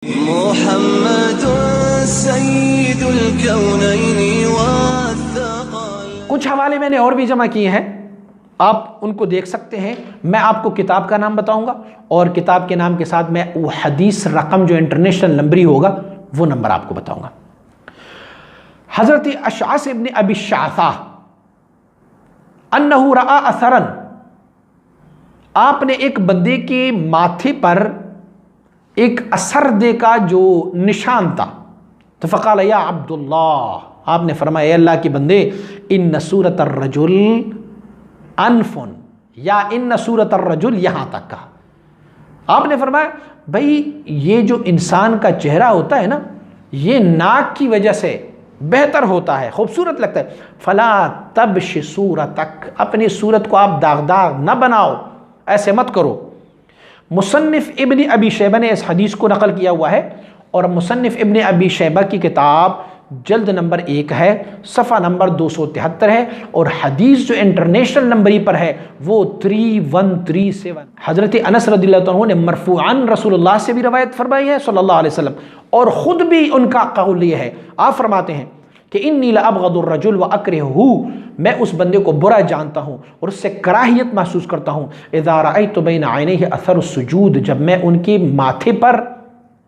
محمد سید الکونین والثقلین۔ کچھ حوالے میں نے اور بھی جمع کیے ہیں، آپ ان کو دیکھ سکتے ہیں۔ میں آپ کو کتاب کا نام بتاؤں گا اور کتاب کے نام کے ساتھ میں وہ حدیث رقم جو انٹرنیشنل نمبری ہوگا وہ نمبر آپ کو بتاؤں گا۔ حضرت اشعث ابن ابی الشعثاء انہ رأى اثرا، آپ نے ایک بندے کے ماتھے پر ایک اثر دیکھا جو نشان تھا، تو فقال یا عبداللہ، آپ نے فرمایا اے اللہ کے بندے، ان صورت الرجل انفن، یا ان صورت الرجل، یہاں تک کہا۔ آپ نے فرمایا بھائی یہ جو انسان کا چہرہ ہوتا ہے نا، یہ ناک کی وجہ سے بہتر ہوتا ہے، خوبصورت لگتا ہے۔ فلا تبش صورتک، اپنی صورت کو آپ داغدار نہ بناؤ، ایسے مت کرو۔ مصنف ابن ابی شیبہ نے اس حدیث کو نقل کیا ہوا ہے، اور مصنف ابن ابی شیبہ کی کتاب جلد نمبر 1 ہے، صفحہ نمبر 273 ہے، اور حدیث جو انٹرنیشنل نمبری پر ہے وہ 3137۔ حضرت انس رضی اللہ عنہ نے مرفوعاً رسول اللہ سے بھی روایت فرمائی ہے صلی اللہ علیہ وسلم، اور خود بھی ان کا قول یہ ہے، آپ فرماتے ہیں کہ انی لابغض الرجل واکرہہ، میں اس بندے کو برا جانتا ہوں اور اس سے کراہیت محسوس کرتا ہوں، اذا رأیت بین عینیہ اثر السجود، جب میں ان کے ماتھے پر،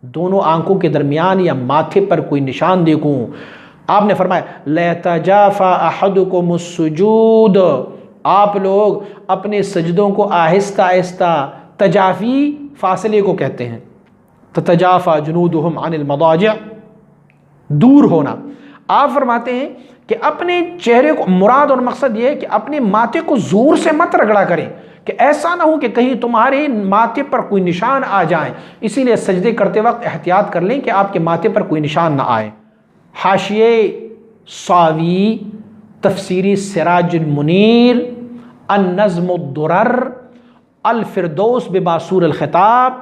دونوں آنکھوں کے درمیان یا ماتھے پر کوئی نشان دیکھوں۔ آپ نے فرمایا لیتجافا احدکم السجود، آپ لوگ اپنے سجدوں کو آہستہ آہستہ، تجافی فاصلے کو کہتے ہیں، تتجافا جنودہم عن المضاجع، دور ہونا۔ آپ فرماتے ہیں کہ اپنے چہرے کو، مراد اور مقصد یہ ہے کہ اپنے ماتھے کو زور سے مت رگڑا کریں، کہ ایسا نہ ہو کہ کہیں تمہارے ماتھے پر کوئی نشان آ جائیں، اسی لیے سجدے کرتے وقت احتیاط کر لیں کہ آپ کے ماتھے پر کوئی نشان نہ آئے۔ حاشیے ساوی، تفسیری سراج المنیر، النظم الدرر، الفردوس بباسور الخطاب،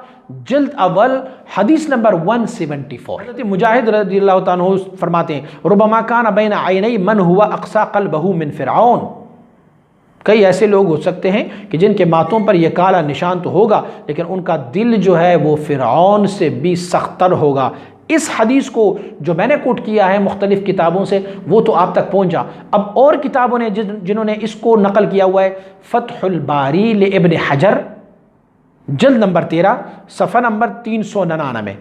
جلد اول، حدیث نمبر 174۔ حضرت مجاہد رضی اللہ عنہ فرماتے ہیں ربما کان بین عینی من ہوا اقصی قلبہ من فرعون، کئی ایسے لوگ ہو سکتے ہیں کہ جن کے ماتھوں پر یہ کالا نشان تو ہوگا لیکن ان کا دل جو ہے وہ فرعون سے بھی سختر ہوگا۔ اس حدیث کو جو میں نے کوٹ کیا ہے مختلف کتابوں سے وہ تو آپ تک پہنچا، اب اور کتابوں نے جنہوں نے اس کو نقل کیا ہوا ہے، فتح الباری لابن حجر، جلد نمبر 13، صفحہ نمبر 399،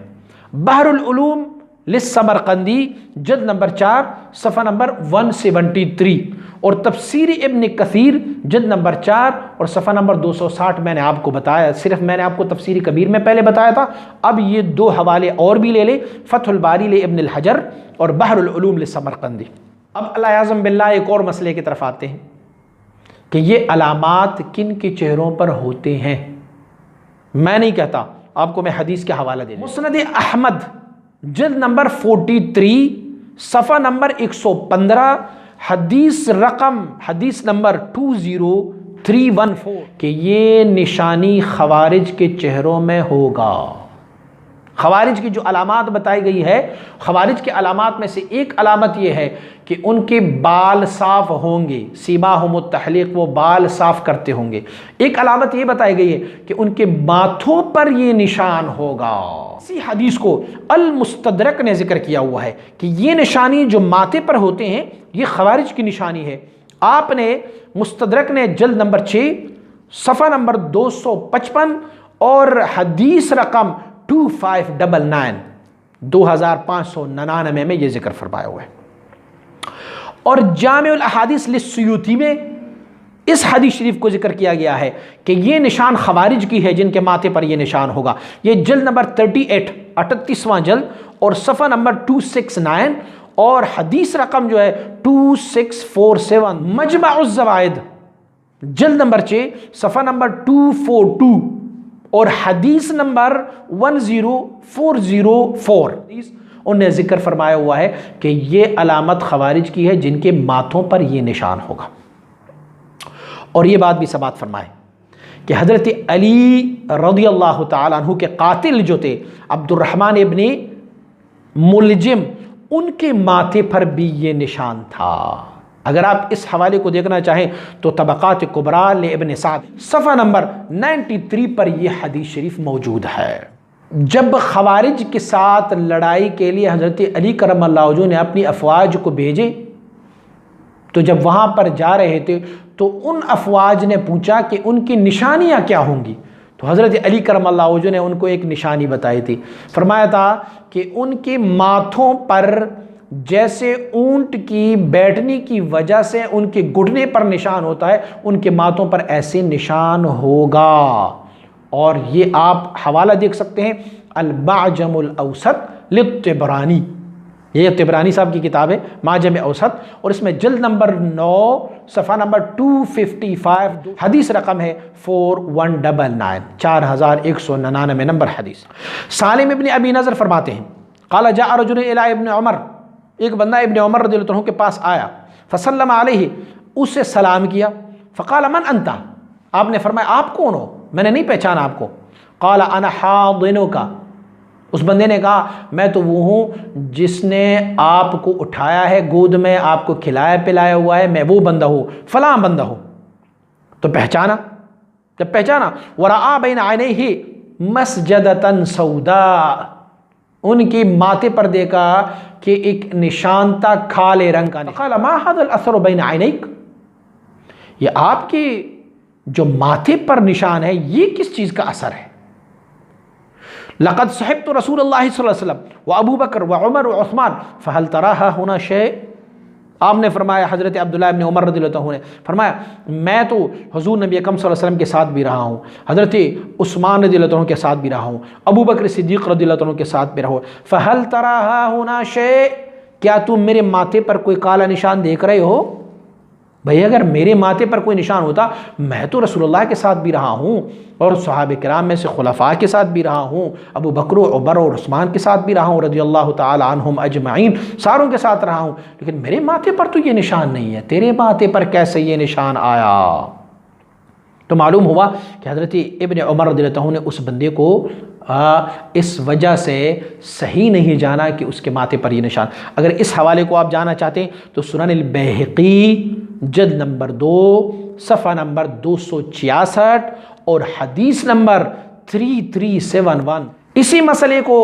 بحر العلوم للسمرقندی، جلد نمبر 4، صفحہ نمبر 173، اور تفسیر ابن کثیر، جلد نمبر 4 اور صفحہ نمبر 260 میں نے آپ کو بتایا، صرف میں نے آپ کو تفسیر کبیر میں پہلے بتایا تھا، اب یہ 2 حوالے اور بھی لے لے، فتح الباری لابن الحجر اور بحر العلوم للسمرقندی۔ اب اللہ اعظم باللہ ایک اور مسئلے کی طرف آتے ہیں کہ یہ علامات کن کے چہروں پر ہوتے ہیں۔ میں نہیں کہتا، آپ کو میں حدیث کے حوالہ دے دوں۔ مسند احمد، جلد نمبر 43، صفحہ نمبر 115، حدیث نمبر 20314، کہ یہ نشانی خوارج کے چہروں میں ہوگا۔ خوارج کی جو علامات بتائی گئی ہے، خوارج کے علامات میں سے ایک علامت یہ ہے کہ ان کے بال صاف ہوں گے، سیماہم التحلیق، وہ بال صاف کرتے ہوں گے۔ ایک علامت یہ بتائی گئی ہے کہ ان کے ماتھوں پر یہ نشان ہوگا۔ اسی حدیث کو المستدرک نے ذکر کیا ہوا ہے کہ یہ نشانی جو ماتھے پر ہوتے ہیں یہ خوارج کی نشانی ہے۔ آپ نے مستدرک نے جلد نمبر 6، صفحہ نمبر 255 اور حدیث رقم 2599، 2599 میں یہ ذکر فرمایا ہوا ہے۔ اور جامع الاحادیث للسیوطی میں اس حدیث شریف کو ذکر کیا گیا ہے کہ یہ نشان خوارج کی ہے جن کے ماتھے پر یہ نشان ہوگا۔ یہ جلد نمبر 38، 38واں جلد اور صفحہ نمبر 269 اور حدیث رقم جو ہے 2647، مجمع الزوائد، جلد نمبر 6، صفحہ نمبر 242 اور حدیث نمبر 10404۔ انہوں نے ذکر فرمایا ہوا ہے کہ یہ علامت خوارج کی ہے جن کے ماتھوں پر یہ نشان ہوگا۔ اور یہ بات بھی سماعت فرمائے کہ حضرت علی رضی اللہ تعالیٰ عنہ کے قاتل جو تھے عبد الرحمن ابن ملجم، ان کے ماتھے پر بھی یہ نشان تھا۔ اگر آپ اس حوالے کو دیکھنا چاہیں تو طبقات کبریٰ لابن سعد، صفحہ نمبر 93 پر یہ حدیث شریف موجود ہے۔ جب خوارج کے ساتھ لڑائی کے لیے حضرت علی کرم اللہ وجہہ نے اپنی افواج کو بھیجے تو جب وہاں پر جا رہے تھے تو ان افواج نے پوچھا کہ ان کی نشانیاں کیا ہوں گی، تو حضرت علی کرم اللہ وجہہ نے ان کو ایک نشانی بتائی تھی، فرمایا تھا کہ ان کے ماتھوں پر جیسے اونٹ کی بیٹھنے کی وجہ سے ان کے گھٹنے پر نشان ہوتا ہے، ان کے ماتھوں پر ایسے نشان ہوگا۔ اور یہ آپ حوالہ دیکھ سکتے ہیں المعجم الاوسط للطبرانی، یہ طبرانی صاحب کی کتاب ہے معجم اوسط، اور اس میں جلد نمبر 9 صفحہ نمبر 255 حدیث رقم ہے 4199 4199 نمبر حدیث۔ سالم ابن ابی نضر فرماتے ہیں قال جاء رجل الى ابن عمر، ایک بندہ ابن عمر رضی اللہ عنہ کے پاس آیا، فسلم علیہ، اسے سلام کیا، فقال من انت، آپ نے فرمایا آپ کون ہو، میں نے نہیں پہچانا آپ کو، قال انا حاضنک، اس بندے نے کہا میں تو وہ ہوں جس نے آپ کو اٹھایا ہے گود میں، آپ کو کھلایا پلایا ہوا ہے، میں وہ بندہ ہوں، فلاں بندہ ہوں۔ تو پہچانا، جب پہچانا، ورآ بین عینیہ مسجدۃ سوداء، ان کی ماتھے پر دیکھا کہ ایک نشان تھا کالے رنگ کا، قال ما ھذا الاثر بین عینیک، یہ آپ کے جو ماتھے پر نشان ہے یہ کس چیز کا اثر ہے؟ لقد صحبت رسول اللہ صلی اللہ علیہ وسلم و ابو بکر و عمر و عثمان فهل تراها هنا شيء، آپ نے فرمایا، حضرت عبداللہ ابن عمر رضی اللہ عنہ نے فرمایا میں تو حضور نبی اکرم صلی اللہ علیہ وسلم کے ساتھ بھی رہا ہوں، حضرت عثمان رضی اللہ عنہ کے ساتھ بھی رہا ہوں، ابو بکر صدیق رضی اللہ عنہ کے ساتھ بھی رہا ہوں، فهل تراها هنا شيء، کیا تم میرے ماتھے پر کوئی کالا نشان دیکھ رہے ہو؟ بھئی اگر میرے ماتھے پر کوئی نشان ہوتا، میں تو رسول اللہ کے ساتھ بھی رہا ہوں اور صحابہ کرام میں سے خلفاء کے ساتھ بھی رہا ہوں، ابو بکر و عمر اور عثمان کے ساتھ بھی رہا ہوں رضی اللہ تعالی عنہم اجمعین، ساروں کے ساتھ رہا ہوں، لیکن میرے ماتھے پر تو یہ نشان نہیں ہے، تیرے ماتھے پر کیسے یہ نشان آیا؟ تو معلوم ہوا کہ حضرت ابن عمر رضی اللہ عنہ نے اس بندے کو اس وجہ سے صحیح نہیں جانا کہ اس کے ماتھے پر یہ نشان۔ اگر اس حوالے کو آپ جانا چاہتے ہیں تو سنن البیہقی جلد نمبر 2 صفحہ نمبر 266 اور حدیث نمبر 3371، اسی مسئلے کو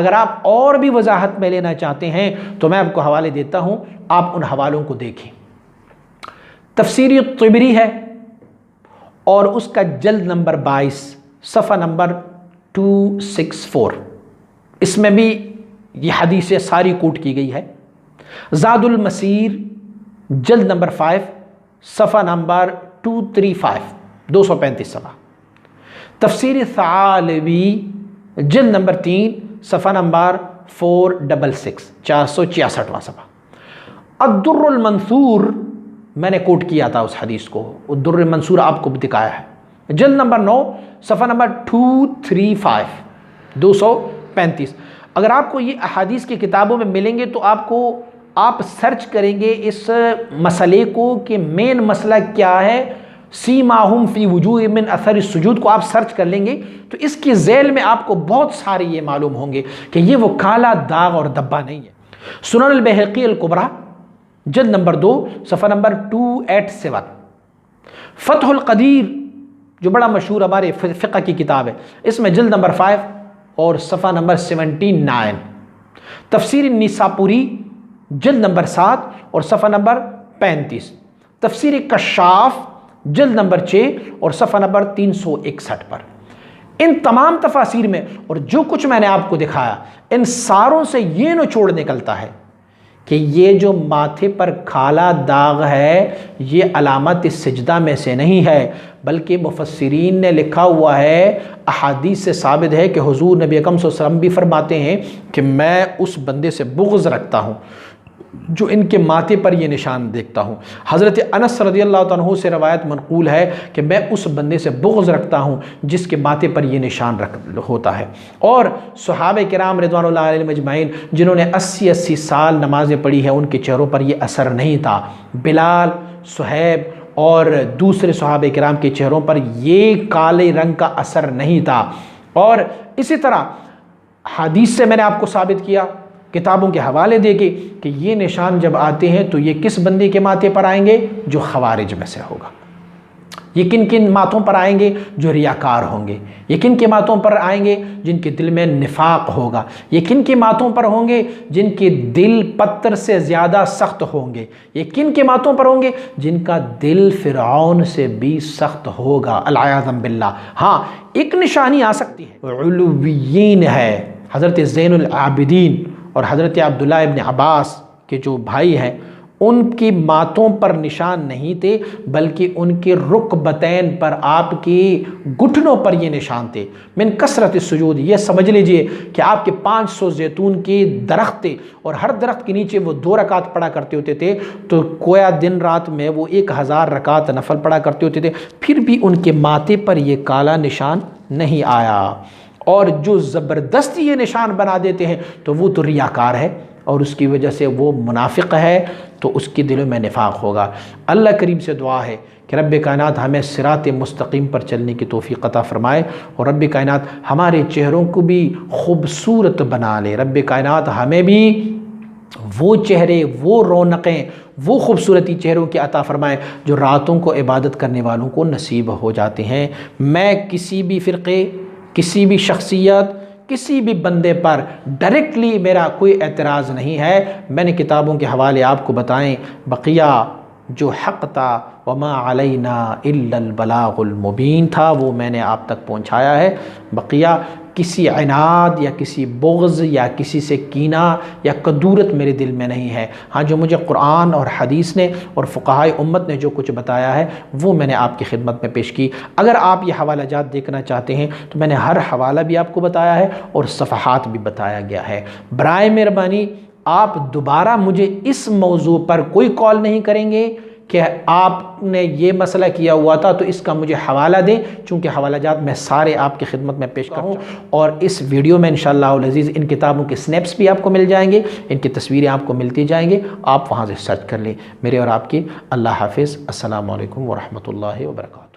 اگر آپ اور بھی وضاحت میں لینا چاہتے ہیں تو میں آپ کو حوالے دیتا ہوں، آپ ان حوالوں کو دیکھیں۔ تفسیر طبری ہے اور اس کا جلد نمبر 22 صفحہ نمبر 264، اس میں بھی یہ حدیثیں ساری کوٹ کی گئی ہے۔ زاد المسیر جلد نمبر 5 صفحہ نمبر 235 235 صفحہ۔ تفسیر ثعالبی جلد نمبر 3 صفحہ نمبر 466 466واں صفحہ۔ الدر المنثور میں نے کوٹ کیا تھا اس حدیث کو، الدر المنثور آپ کو بھی دکھایا ہے، جلد نمبر 9 صفحہ نمبر 235 235۔ اگر آپ کو یہ احادیث کی کتابوں میں ملیں گے تو آپ سرچ کریں گے اس مسئلے کو کہ مین مسئلہ کیا ہے، سیماہم فی وجوہ من اثر السجود کو آپ سرچ کر لیں گے تو اس کی ذیل میں آپ کو بہت سارے یہ معلوم ہوں گے کہ یہ وہ کالا داغ اور دبا نہیں ہے۔ سنن البیہقی الکبریٰ جلد نمبر 2 صفحہ نمبر 287۔ فتح القدیر جو بڑا مشہور ہمارے فقہ کی کتاب ہے، اس میں جلد نمبر 5 اور صفحہ نمبر 79۔ تفسیر النساپوری جلد نمبر 7 اور صفحہ نمبر 35۔ تفسیر کشاف جلد نمبر 6 اور صفحہ نمبر 361 پر۔ ان تمام تفاسیر میں اور جو کچھ میں نے آپ کو دکھایا، ان ساروں سے یہ نچوڑ نکلتا ہے کہ یہ جو ماتھے پر کالا داغ ہے یہ علامت سجدہ میں سے نہیں ہے، بلکہ مفسرین نے لکھا ہوا ہے، احادیث سے ثابت ہے کہ حضور نبی اکرم صلی اللہ علیہ وسلم بھی فرماتے ہیں کہ میں اس بندے سے بغض رکھتا ہوں جو ان کے ماتھے پر یہ نشان دیکھتا ہوں۔ حضرت انس رضی اللہ عنہ سے روایت منقول ہے کہ میں اس بندے سے بغض رکھتا ہوں جس کے ماتھے پر یہ نشان ہوتا ہے۔ اور صحابہ کرام رضوان اللہ علیہم اجمعین جنہوں نے 80 سال نمازیں پڑھی ہیں، ان کے چہروں پر یہ اثر نہیں تھا۔ بلال، صہیب اور دوسرے صحابہ کرام کے چہروں پر یہ کالے رنگ کا اثر نہیں تھا۔ اور اسی طرح حدیث سے میں نے آپ کو ثابت کیا، کتابوں کے حوالے دے کے کہ یہ نشان جب آتے ہیں تو یہ کس بندے کے ماتھے پر آئیں گے؟ جو خوارج میں سے ہوگا۔ یہ کن کن ماتوں پر آئیں گے؟ جو ریاکار ہوں گے۔ یہ کن کے ماتوں پر آئیں گے؟ جن کے دل میں نفاق ہوگا۔ یہ کن کے ماتوں پر ہوں گے؟ جن کے دل پتھر سے زیادہ سخت ہوں گے۔ یہ کن کے ماتوں پر ہوں گے؟ جن کا دل فرعون سے بھی سخت ہوگا، العیاذ باللہ۔ ہاں ایک نشانی آ سکتی ہے، علویین ہے، حضرت زین العابدین اور حضرت عبداللہ ابن عباس کے جو بھائی ہیں، ان کی ماتوں پر نشان نہیں تھے، بلکہ ان کے رکبتین پر، آپ کی گھٹنوں پر یہ نشان تھے۔ من کثرت السجود، یہ سمجھ لیجئے کہ آپ کے 500 زیتون کے درخت تھے، اور ہر درخت کے نیچے وہ 2 رکعت پڑھا کرتے ہوتے تھے، تو کویا دن رات میں وہ 1000 رکعت نفل پڑھا کرتے ہوتے تھے، پھر بھی ان کے ماتھے پر یہ کالا نشان نہیں آیا۔ اور جو زبردستی یہ نشان بنا دیتے ہیں تو وہ تو ریاکار ہے، اور اس کی وجہ سے وہ منافق ہے، تو اس کے دلوں میں نفاق ہوگا۔ اللہ کریم سے دعا ہے کہ رب کائنات ہمیں صراط مستقیم پر چلنے کی توفیق عطا فرمائے، اور رب کائنات ہمارے چہروں کو بھی خوبصورت بنا لے۔ رب کائنات ہمیں بھی وہ چہرے، وہ رونقیں، وہ خوبصورتی چہروں کی عطا فرمائے جو راتوں کو عبادت کرنے والوں کو نصیب ہو جاتے ہیں۔ میں کسی بھی فرقے، کسی بھی شخصیت، کسی بھی بندے پر ڈائریکٹلی میرا کوئی اعتراض نہیں ہے۔ میں نے کتابوں کے حوالے آپ کو بتائیں، بقیہ جو حق تھا وما علینا الا البلاغ المبین تھا، وہ میں نے آپ تک پہنچایا ہے۔ بقیہ کسی عناد یا کسی بغض یا کسی سے کینہ یا کدورت میرے دل میں نہیں ہے۔ ہاں جو مجھے قرآن اور حدیث نے اور فقہائے امت نے جو کچھ بتایا ہے وہ میں نے آپ کی خدمت میں پیش کی۔ اگر آپ یہ حوالہ جات دیکھنا چاہتے ہیں تو میں نے ہر حوالہ بھی آپ کو بتایا ہے اور صفحات بھی بتایا گیا ہے۔ برائے مہربانی آپ دوبارہ مجھے اس موضوع پر کوئی کال نہیں کریں گے کہ آپ نے یہ مسئلہ کیا ہوا تھا تو اس کا مجھے حوالہ دیں، چونکہ حوالہ جات میں سارے آپ کی خدمت میں پیش کروں، اور اس ویڈیو میں انشاءاللہ العزیز ان کتابوں کے سنیپس بھی آپ کو مل جائیں گے، ان کی تصویریں آپ کو ملتی جائیں گے، آپ وہاں سے سرچ کر لیں۔ میرے اور آپ کی اللہ حافظ، السلام علیکم ورحمۃ اللہ وبرکاتہ۔